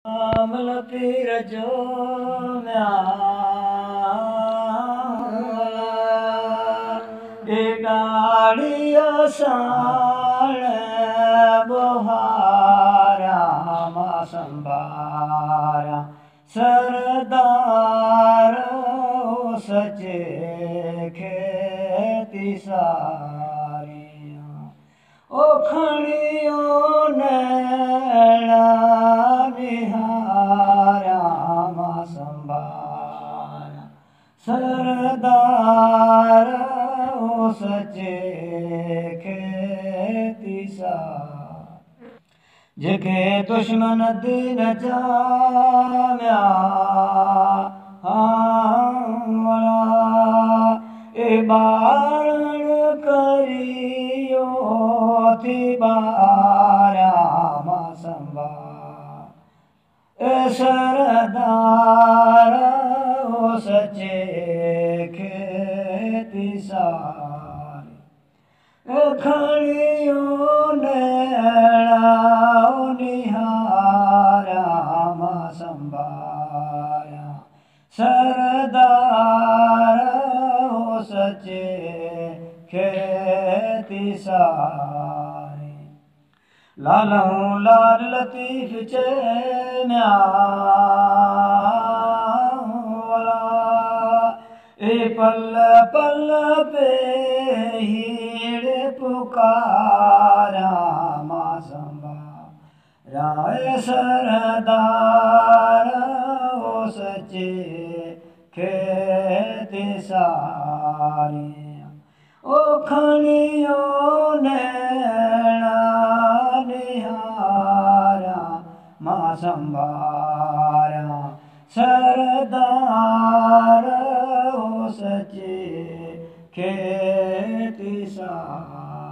अमल पीर जो गाड़ियो साण बोहारा मा संभारा सरदार हो सचे खेती सारियां ओ खणियो नैणा निहारा मा संभारा सरदार हो सचे खेती सारी जेके दुश्मन दीन जाम्या ए बारण करियो थी बारा मा संभार ए सरदार हो सचे खेती सारी खणियो नैणा निहारा मा संभारा सरदार हो सचे खेती सारी लालहूं लाल लतीफ चैम्या ए पल पल पे हीड़ पुकारा मा संभारा सरदार हो सचे खेती सारी ओ खणियो नैणा निहारा मा संभारा सरदार हो सचे खेती सारी।